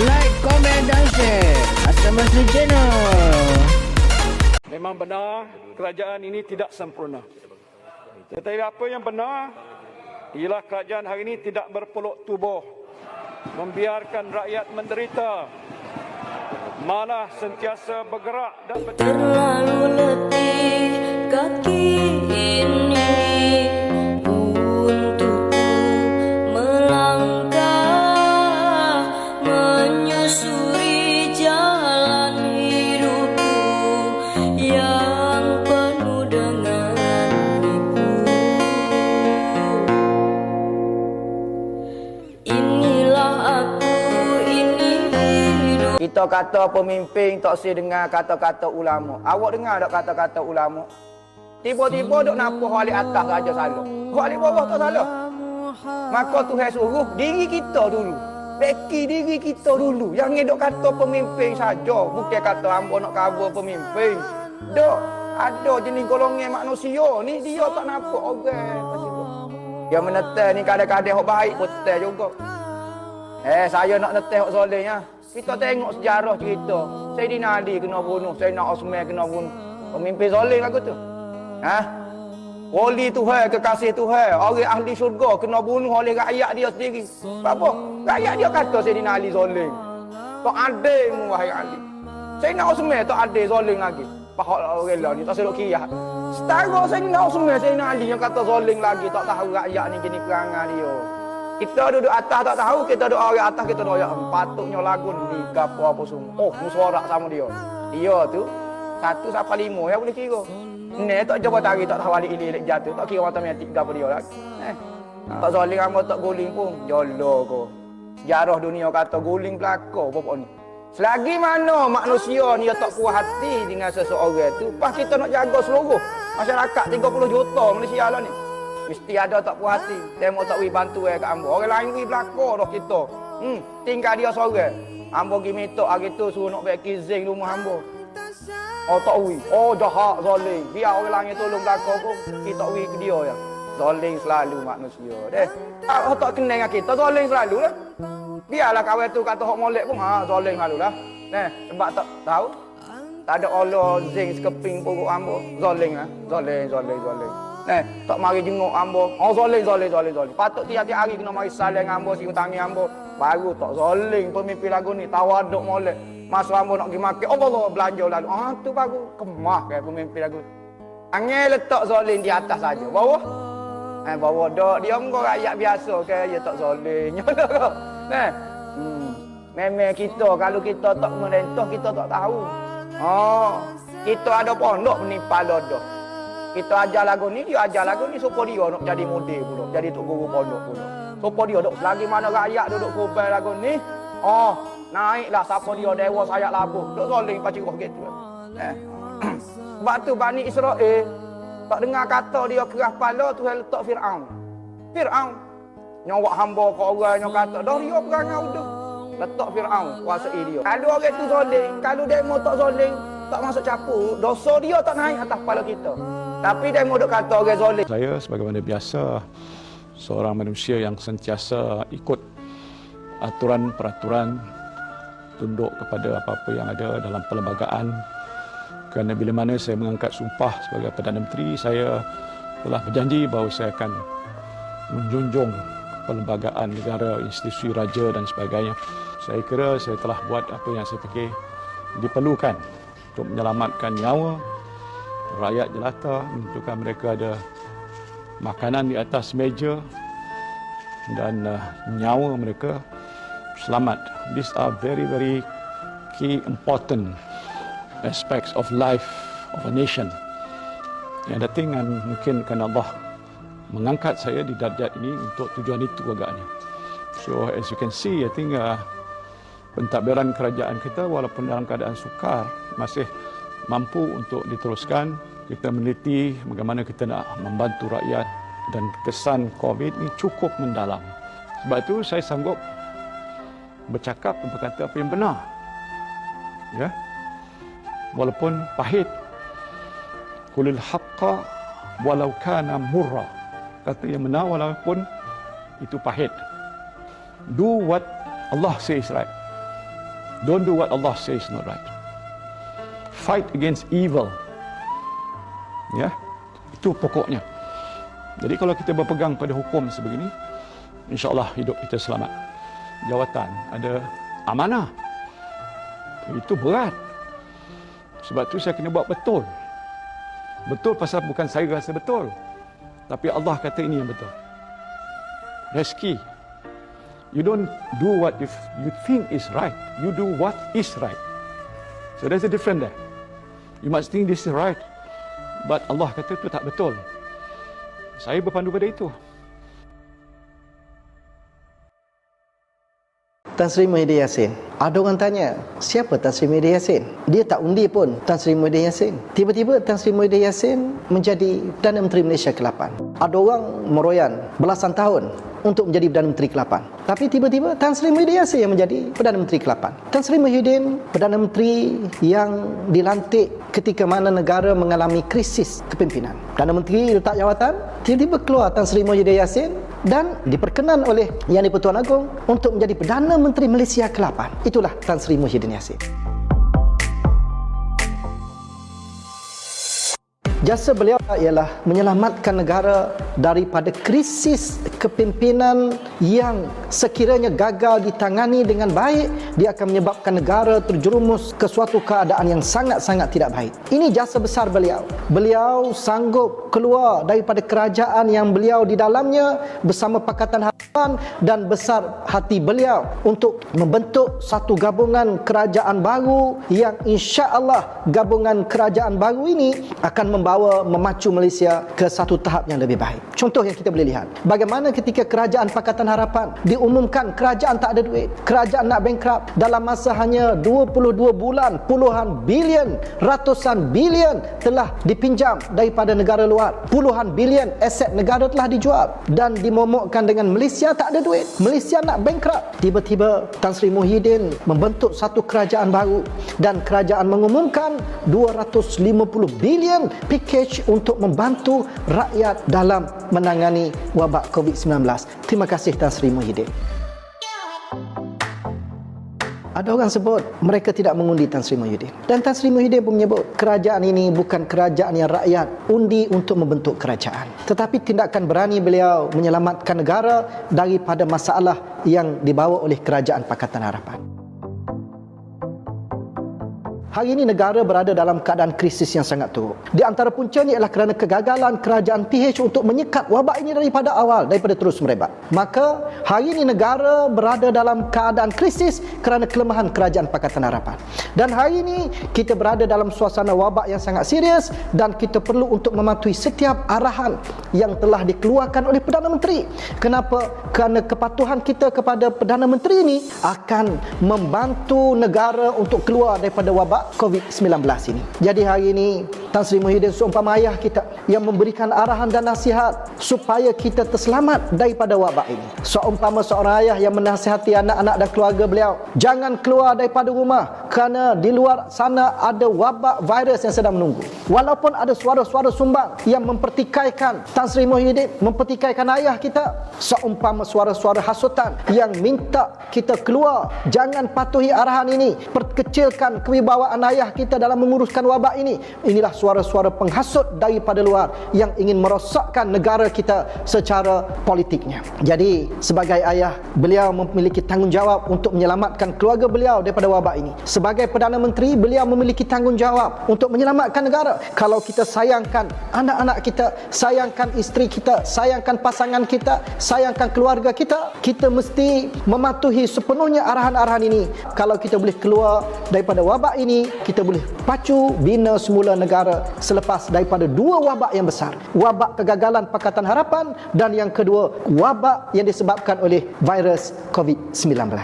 Like, comment dan share. Asam-asam channel. Memang benar kerajaan ini tidak sempurna. Tetapi apa yang benar ialah kerajaan hari ini tidak berpeluk tubuh, membiarkan rakyat menderita, malah sentiasa bergerak dan terlalu letih kaki ini untukku melangkah menyusuri jalan hidupku yang penuh dengan liku. Inilah aku, ini hidup. Kita kata pemimpin tak si dengar kata-kata ulama. Awak dengar tak kata-kata ulama? Tiba-tiba duk nampak wali atas saja salah. Wali bawah tak salah. Maka Tuhan suruh diri kita dulu. Beki diri kita dulu. Jangan duk kata pemimpin saja. Bukan kata hamba nak cover pemimpin. Dok, ada jenis golongan manusia ni dia tak nampak orang macam tu. Dia menetel ni kadang-kadang hok baik pun tetel juga. Saya nak netel hok soleh ya. Kita tengok sejarah cerita. Sayyidina Ali kena bunuh, Sayyidina Osman kena bunuh. Pemimpin zalim lagu tu. Wali Tuhan, kekasih Tuhan, orang ahli syurga kena bunuh oleh rakyat dia sendiri. Apa? Rakyat dia kata Sayyidina Ali zalim. Tak adil mu wahai Ali. Sayyidina Osman tak adil zalim lagi. Pahak orang lah ni tak selok kira. Setara Sayyidina Osman, Sayyidina Ali yang kata zalim lagi, tak tahu rakyat ni gini perangai dia. Kita duduk atas tak tahu, kita duduk orang atas, kita duduk orang patutnya lagun di apa semua. Oh, musyawarah sama dia. Dia tu 1 sampai 5 ya boleh kira. Ni tak coba tarik tak tahu alik ilik jatuh, tak kira matematik ke apa dia lagi. Tak zalim hamba tak guling pun. Jolo ko. Sejarah dunia kata guling pelakor pokok ni. Selagi mana manusia ni tak puas hati dengan seseorang tu, pas kita nak jaga seluruh masyarakat 30 juta Malaysia lah ni. Mesti ada tak puas hati. Tengok tak bantu kat hamba. Orang lain pergi belakang dah kita. Tinggal dia seorang. Hamba pergi minta hari tu suruh nak bagi zinc rumah hamba. Oh tak wi. Oh jahat zalim. Biar orang lain tolong belakang pun kita wi ke dia ya. Zalim selalu manusia. Deh. Tak kenal dengan kita zalim selalu lah. Biarlah kawan tu kata hok molek pun zalim selalu lah. Sebab tak tahu. Tak ada Allah zinc sekeping pokok hamba. Zalim lah. Zalim. Tak mari jenguk hamba. Oh zalim. Patut tiap-tiap hari kena mari saling hamba, siung tangi hamba. Baru tak zalim pemimpin lagu ni. Tawaduk molek. Masa hamba nak pergi makan, Allah belanja lalu. Tu baru kemah kan pemimpin lagu. Angin letak zalim di atas saja. Bawah. Bawah dak dia engkau rakyat biasa kan, dia tak zalim. Memang kita kalau kita tak merentah kita tak tahu. Kita ada pondok menipal dah. Kita ajar lagu ni, dia ajar lagu ni supaya dia nak jadi model pula, jadi tok guru pondok pula. Supaya dia duk selagi mana rakyat duduk kubal lagu ni, naiklah siapa dia dewa sayap labuh. Duk zalim pacik roh gitu. Sebab tu Bani Israel tak dengar kata dia keras kepala Tuhan letak Firaun. Nyawak hamba ke orang yang kata dah dia perangai udah. Letak Firaun kuasai dia. Kalau orang tu zalim, kalau demo tak zalim, tak masuk campur, dosa dia tak naik atas kepala kita. Tapi demo duk kata orang zalim. Saya sebagaimana biasa seorang manusia yang sentiasa ikut aturan peraturan, tunduk kepada apa-apa yang ada dalam perlembagaan. Kerana bila mana saya mengangkat sumpah sebagai Perdana Menteri, saya telah berjanji bahawa saya akan menjunjung perlembagaan negara, institusi raja dan sebagainya. Saya kira saya telah buat apa yang saya fikir diperlukan untuk menyelamatkan nyawa rakyat jelata, menentukan mereka ada makanan di atas meja dan nyawa mereka selamat. These are very, very key important aspects of life of a nation. And I think mungkin kerana Allah mengangkat saya di darjat ini untuk tujuan itu agaknya. So as you can see, I think pentadbiran kerajaan kita walaupun dalam keadaan sukar masih mampu untuk diteruskan. Kita meneliti bagaimana kita nak membantu rakyat dan kesan COVID ini cukup mendalam. Sebab itu saya sanggup bercakap dan berkata apa yang benar. Ya. Walaupun pahit. Qulil haqqa walau kana murra. Kata yang benar walaupun itu pahit. Do what Allah says right. Don't do what Allah says not right. Fight against evil. Ya, itu pokoknya. Jadi kalau kita berpegang pada hukum sebegini, insya-Allah hidup kita selamat. Jawatan ada amanah. Itu berat. Sebab tu saya kena buat betul. Betul pasal bukan saya rasa betul, tapi Allah kata ini yang betul. Rezeki. You don't do what you think is right. You do what is right. So there's a difference there. You must think this is right, but Allah kata itu tak betul. Saya berpandu pada itu. Tan Sri Muhyiddin Yassin. Ada orang tanya, siapa Tan Sri Muhyiddin Yassin? Dia tak undi pun Tan Sri Muhyiddin Yassin. Tiba-tiba Tan Sri Muhyiddin Yassin menjadi Perdana Menteri Malaysia ke-8. Ada orang meroyan belasan tahun untuk menjadi Perdana Menteri ke-8. Tapi tiba-tiba Tan Sri Muhyiddin Yassin yang menjadi Perdana Menteri ke-8. Tan Sri Muhyiddin Perdana Menteri yang dilantik ketika mana negara mengalami krisis kepimpinan. Perdana Menteri letak jawatan, tiba-tiba keluar Tan Sri Muhyiddin Yassin dan diperkenan oleh Yang di-Pertuan Agong untuk menjadi Perdana Menteri Malaysia ke-8. Itulah Tan Sri Muhyiddin Yassin. Jasa beliau ialah menyelamatkan negara daripada krisis kepimpinan yang sekiranya gagal ditangani dengan baik, dia akan menyebabkan negara terjerumus ke suatu keadaan yang sangat-sangat tidak baik. Ini jasa besar beliau. Beliau sanggup keluar daripada kerajaan yang beliau di dalamnya bersama Pakatan Harapan dan besar hati beliau untuk membentuk satu gabungan kerajaan baru yang insya-Allah gabungan kerajaan baru ini akan memacu Malaysia ke satu tahap yang lebih baik. Contoh yang kita boleh lihat, bagaimana ketika kerajaan Pakatan Harapan diumumkan kerajaan tak ada duit, kerajaan nak bankrupt, dalam masa hanya 22 bulan puluhan bilion, ratusan bilion telah dipinjam daripada negara luar. Puluhan bilion aset negara telah dijual dan dimomokkan dengan Malaysia tak ada duit, Malaysia nak bankrupt. Tiba-tiba Tan Sri Muhyiddin membentuk satu kerajaan baru dan kerajaan mengumumkan 250 bilion package untuk membantu rakyat dalam menangani wabak COVID-19. Terima kasih Tan Sri Muhyiddin. Ada orang sebut mereka tidak mengundi Tan Sri Muhyiddin. Dan Tan Sri Muhyiddin pun menyebut kerajaan ini bukan kerajaan yang rakyat undi untuk membentuk kerajaan. Tetapi tindakan berani beliau menyelamatkan negara daripada masalah yang dibawa oleh kerajaan Pakatan Harapan. Hari ini negara berada dalam keadaan krisis yang sangat teruk. Di antara puncanya ialah kerana kegagalan kerajaan PH untuk menyekat wabak ini daripada awal, daripada terus merebak. Maka hari ini negara berada dalam keadaan krisis kerana kelemahan kerajaan Pakatan Harapan. Dan hari ini kita berada dalam suasana wabak yang sangat serius dan kita perlu untuk mematuhi setiap arahan yang telah dikeluarkan oleh Perdana Menteri. Kenapa? Kerana kepatuhan kita kepada Perdana Menteri ini akan membantu negara untuk keluar daripada wabak COVID-19 ini. Jadi hari ini Tan Sri Muhyiddin seumpama ayah kita yang memberikan arahan dan nasihat supaya kita terselamat daripada wabak ini. Seumpama seorang ayah yang menasihati anak-anak dan keluarga beliau, jangan keluar daripada rumah kerana di luar sana ada wabak virus yang sedang menunggu. Walaupun ada suara-suara sumbang yang mempertikaikan Tan Sri Muhyiddin, mempertikaikan ayah kita, seumpama suara-suara hasutan yang minta kita keluar, jangan patuhi arahan ini, perkecilkan kewibawaan ayah kita dalam menguruskan wabak ini. Inilah suara-suara penghasut daripada luar yang ingin merosakkan negara kita secara politiknya. Jadi sebagai ayah, beliau memiliki tanggungjawab untuk menyelamatkan keluarga beliau daripada wabak ini. Sebagai Perdana Menteri, beliau memiliki tanggungjawab untuk menyelamatkan negara. Kalau kita sayangkan anak-anak kita, sayangkan isteri kita, sayangkan pasangan kita, sayangkan keluarga kita, kita mesti mematuhi sepenuhnya arahan-arahan ini. Kalau kita boleh keluar daripada wabak ini, kita boleh pacu bina semula negara selepas daripada dua wabak yang besar. Wabak kegagalan Pakatan Harapan dan yang kedua, wabak yang disebabkan oleh virus COVID-19.